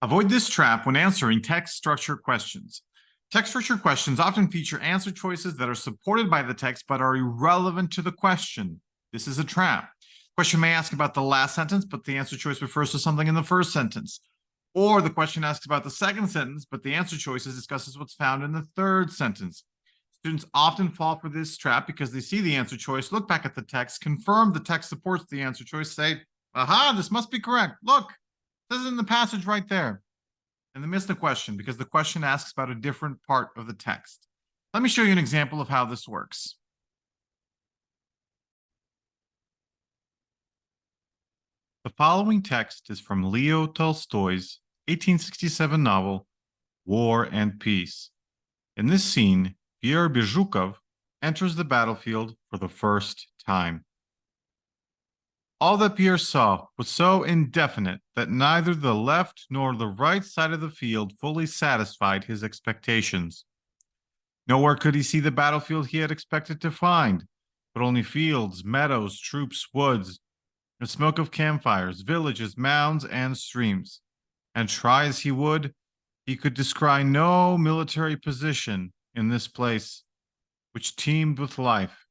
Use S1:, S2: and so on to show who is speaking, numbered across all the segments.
S1: Avoid this trap when answering text structure questions. Text structure questions often feature answer choices that are supported by the text but are irrelevant to the question. This is a trap. Question may ask about the last sentence, but the answer choice refers to something in the first sentence. Or the question asks about the second sentence, but the answer choice discusses what's found in the third sentence. Students often fall for this trap because they see the answer choice, look back at the text, confirm the text supports the answer choice, say, aha, this must be correct. Look, it says it in the passage right there. And they miss the question because the question asks about a different part of the text. Let me show you an example of how this works. The following text is from Leo Tolstoy's 1867 novel, War and Peace. In this scene, Pierre Bezhukov enters the battlefield for the first time. All that Pierre saw was so indefinite that neither the left nor the right side of the field fully satisfied his expectations. Nowhere could he see the battlefield he had expected to find, but only fields, meadows, troops, woods, the smoke of campfires, villages, mounds, and streams. And try as he would, he could descry no military position in this place, which teemed with life,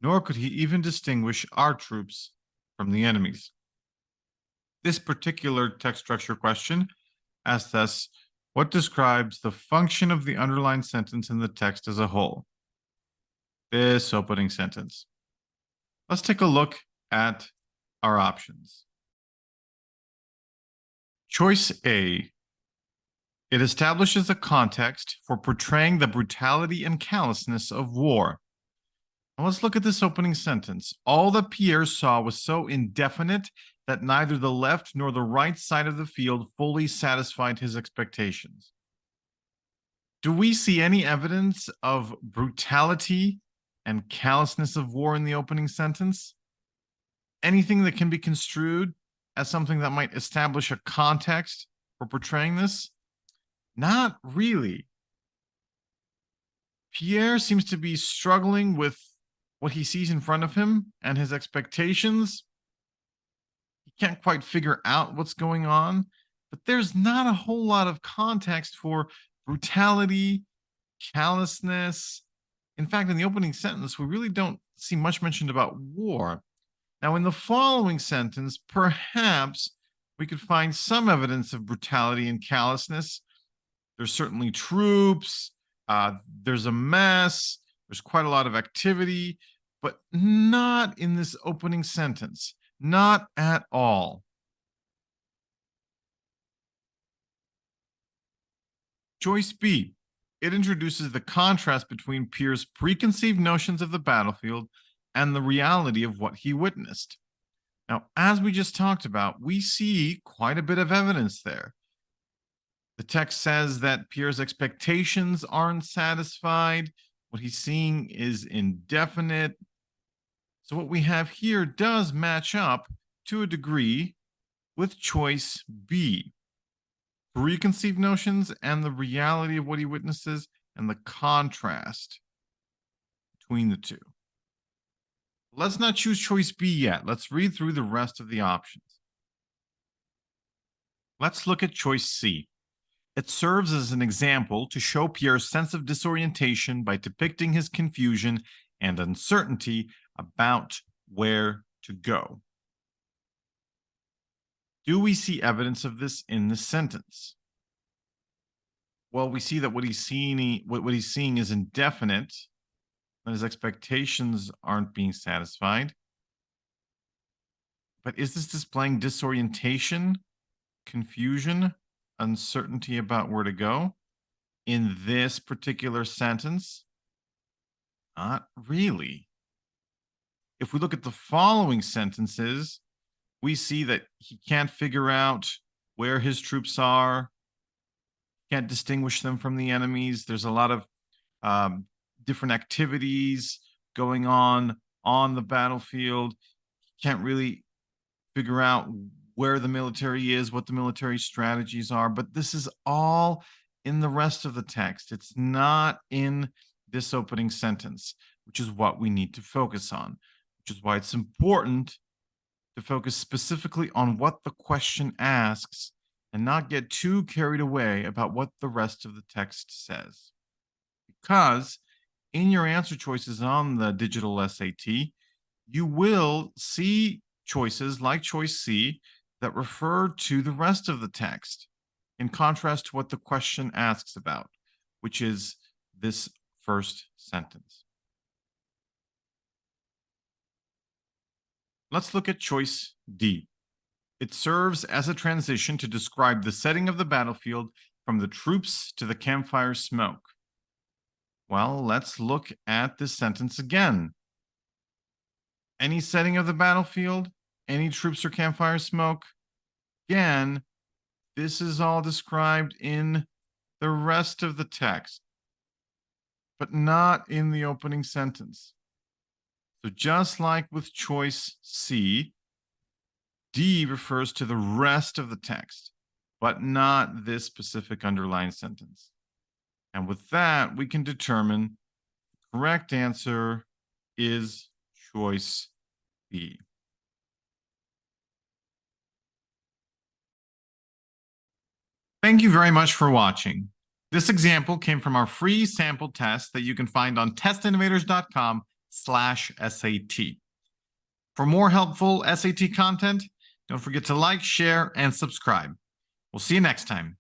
S1: nor could he even distinguish our troops from the enemy's. This particular text structure question asks us what describes the function of the underlined sentence in the text as a whole. This opening sentence. Let's take a look at our options. Choice A. It establishes a context for portraying the brutality and callousness of war. Now let's look at this opening sentence. All that Pierre saw was so indefinite that neither the left nor the right side of the field fully satisfied his expectations. Do we see any evidence of brutality and callousness of war in the opening sentence? Anything that can be construed as something that might establish a context for portraying this? Not really. Pierre seems to be struggling with what he sees in front of him and his expectations. He can't quite figure out what's going on, but there's not a whole lot of context for brutality, callousness. In fact, in the opening sentence, we really don't see much mentioned about war. Now, in the following sentence, perhaps we could find some evidence of brutality and callousness. There's certainly troops, there's a mess, there's quite a lot of activity, but not in this opening sentence, not at all. Choice B. It introduces the contrast between Pierre's preconceived notions of the battlefield and the reality of what he witnessed. Now, as we just talked about, we see quite a bit of evidence there. The text says that Pierre's expectations aren't satisfied. What he's seeing is indefinite. So what we have here does match up to a degree with choice B. Preconceived notions and the reality of what he witnesses and the contrast between the two. Let's not choose choice B yet. Let's read through the rest of the options. Let's look at choice C. It serves as an example to show Pierre's sense of disorientation by depicting his confusion and uncertainty about where to go. Do we see evidence of this in the sentence? Well, we see that what he's seeing is indefinite, and his expectations aren't being satisfied. But is this displaying disorientation, confusion, uncertainty about where to go in this particular sentence? Not really. If we look at the following sentences, we see that he can't figure out where his troops are, can't distinguish them from the enemies. There's a lot of different activities going on the battlefield. He can't really figure out where the military is, what the military strategies are, but this is all in the rest of the text. It's not in this opening sentence, which is what we need to focus on, which is why it's important to focus specifically on what the question asks and not get too carried away about what the rest of the text says. Because in your answer choices on the digital SAT, you will see choices like choice C that refer to the rest of the text, in contrast to what the question asks about, which is this first sentence. Let's look at choice D. It serves as a transition to describe the setting of the battlefield from the troops to the campfire smoke. Well, let's look at this sentence again. Any setting of the battlefield, any troops or campfire smoke. Again, this is all described in the rest of the text, but not in the opening sentence. So just like with choice C, D refers to the rest of the text, but not this specific underlined sentence. And with that, we can determine the correct answer is choice B. Thank you very much for watching. This example came from our free sample test that you can find on testinnovators.com/SAT. For more helpful SAT content, don't forget to like, share, and subscribe. We'll see you next time.